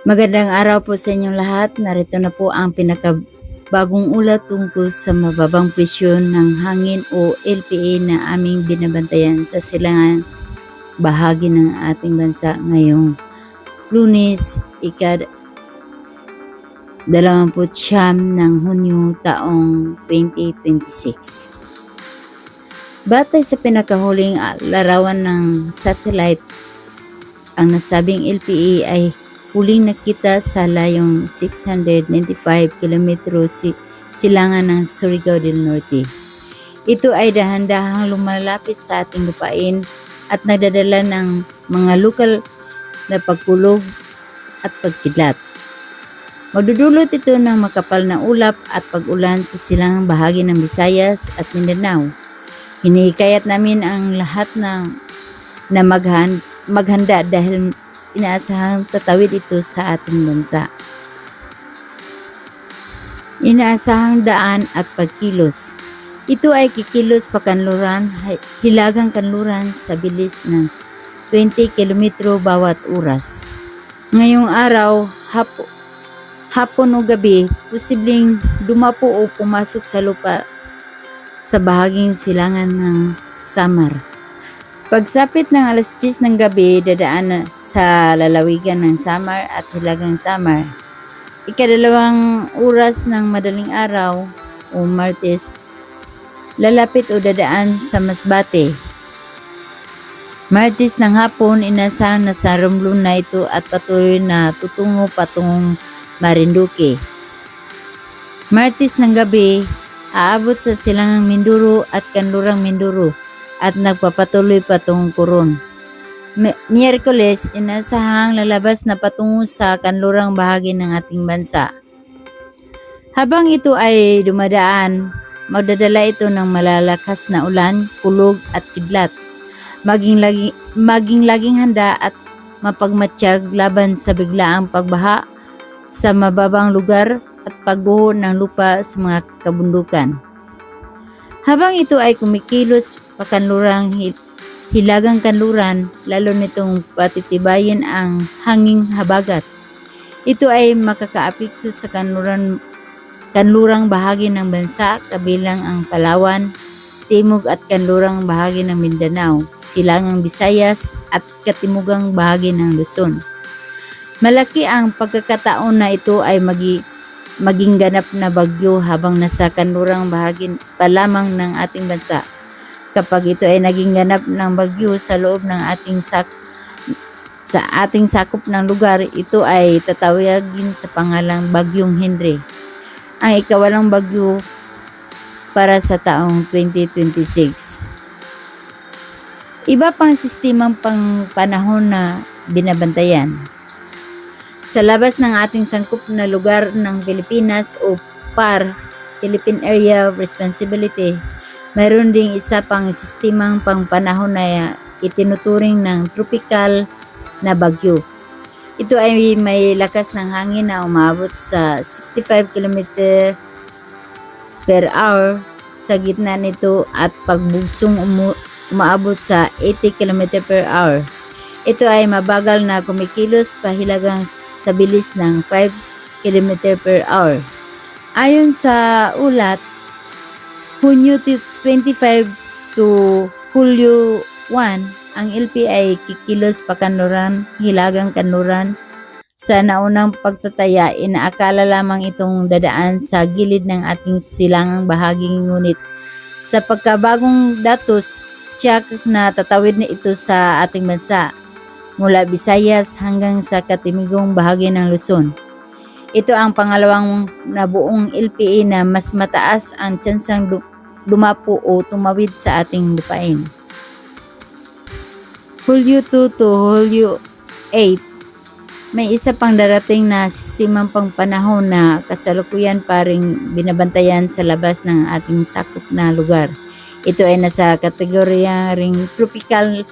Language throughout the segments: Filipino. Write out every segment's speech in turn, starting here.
Magandang araw po sa inyong lahat. Narito na po ang pinakabagong ulat tungkol sa mababang presyon ng hangin o LPA na aming binabantayan sa silangan bahagi ng ating bansa ngayong Lunes, ika-29 ng Hunyo taong 2026. Batay sa pinakahuling larawan ng satellite, ang nasabing LPA ay huling nakita sa layong 695 km silangan ng Surigao del Norte. Ito ay dahan-dahang lumalapit sa ating lupain at nagdadala ng mga lokal na pagkulog at pagkidlat. Magdudulot ito ng makapal na ulap at pag-ulan sa silangang bahagi ng Visayas at Mindanao. Hinihikayat namin ang lahat na maghanda dahil inaasahang tatawid ito sa ating bansa. Inaasahang daan at pagkilos. Ito ay kikilos pakanluran, hilagang kanluran sa bilis ng 20 km bawat oras. Ngayong araw, hapon o gabi, posibleng dumapo o pumasok sa lupa sa bahaging silangan ng Samar. Pagsapit ng alas 10 ng gabi, dadaan sa lalawigan ng Samar at Hilagang Samar. Ika-2 oras ng madaling araw o Martes, lalapit o dadaan sa Masbate. Martes ng hapon, inasahan na sa Romblon na ito at patuloy na tutungo patungong Marinduque. Martes ng gabi, aabot sa silangang Mindoro at Kanlurang Mindoro at nagpapatuloy patungong Coron. Miyerkules, inasahang lalabas na patungo sa kanlurang bahagi ng ating bansa. Habang ito ay dumadaan, magdadala ito ng malalakas na ulan, kulog at kidlat. Maging laging handa at mapagmatsyag laban sa biglaang pagbaha sa mababang lugar at pagguho ng lupa sa mga kabundukan. Habang ito ay kumikilos pakanlurang hilagang kanluran, lalo nitong patitibayin ang hanging habagat. Ito ay makakaapekto sa kanlurang bahagi ng bansa kabilang ang Palawan, timog at kanlurang bahagi ng Mindanao, silangang Visayas at katimugang bahagi ng Luzon. Malaki ang pagkakataon na ito ay maging ganap na bagyo habang nasa kanlurang bahagi pa lamang ng ating bansa. Kapag ito ay naging ganap ng bagyo sa loob ng ating sakop ng lugar, ito ay tatawagin sa pangalang Bagyong Henry, ang ika-8 bagyo para sa taong 2026. Iba pang sistemang panahon na binabantayan. Sa labas ng ating sangkop na lugar ng Pilipinas o PAR, Philippine Area of Responsibility, mayroon ding isa pang sistemang pangpanahon na itinuturing ng tropical na bagyo. Ito ay may lakas ng hangin na umabot sa 65 km per hour sa gitna nito at pagbugsong umaabot sa 80 km per hour. Ito ay mabagal na kumikilos pahilagang sa bilis ng 5 km per hour. Ayon sa ulat, Hunyo 25 to Hulyo 1, ang LPA ay kikilos pakanluran, hilagang kanluran. Sa naunang pagtataya, inaakala lamang itong dadaan sa gilid ng ating silangang bahagi, ngunit sa pagkabagong datos, tiyak na tatawid na ito sa ating bansa mula Visayas hanggang sa katimigong bahagi ng Luzon. Ito ang pangalawang nabuong LPA na mas mataas ang tsansang dumapo o tumawid sa ating lupain. Hulyo 2 to Hulyo 8, may isa pang darating na sistemang pangpanahon na kasalukuyan pa ring binabantayan sa labas ng ating sakop na lugar. Ito ay nasa kategorya ring tropical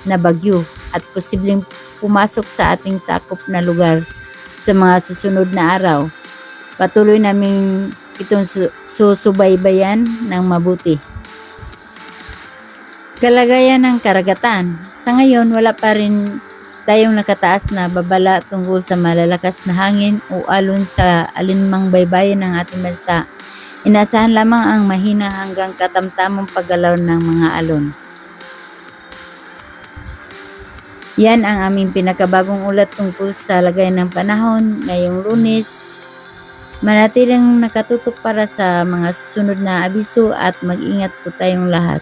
na bagyo at posibleng pumasok sa ating sakop na lugar sa mga susunod na araw. Patuloy namin itong susubaybayan ng mabuti. Kalagayan ng karagatan. Sa ngayon, wala pa rin tayong nakataas na babala tungkol sa malalakas na hangin o alon sa alinmang baybayin ng ating bansa. Inaasahan lamang ang mahina hanggang katamtamang paggalaw ng mga alon. Yan ang aming pinakabagong ulat tungkol sa lagay ng panahon ngayong Lunes. Manatiling nakatutok para sa mga susunod na abiso at mag-ingat po tayong lahat.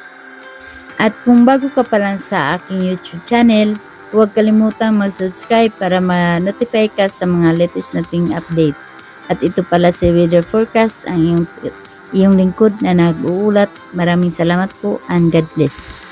At kung bago ka pa lang sa aking YouTube channel, huwag kalimutang mag-subscribe para ma-notify ka sa mga latest nating update. At ito pala si Weather Forecast, ang iyong lingkod na nag-uulat. Maraming salamat po and God bless.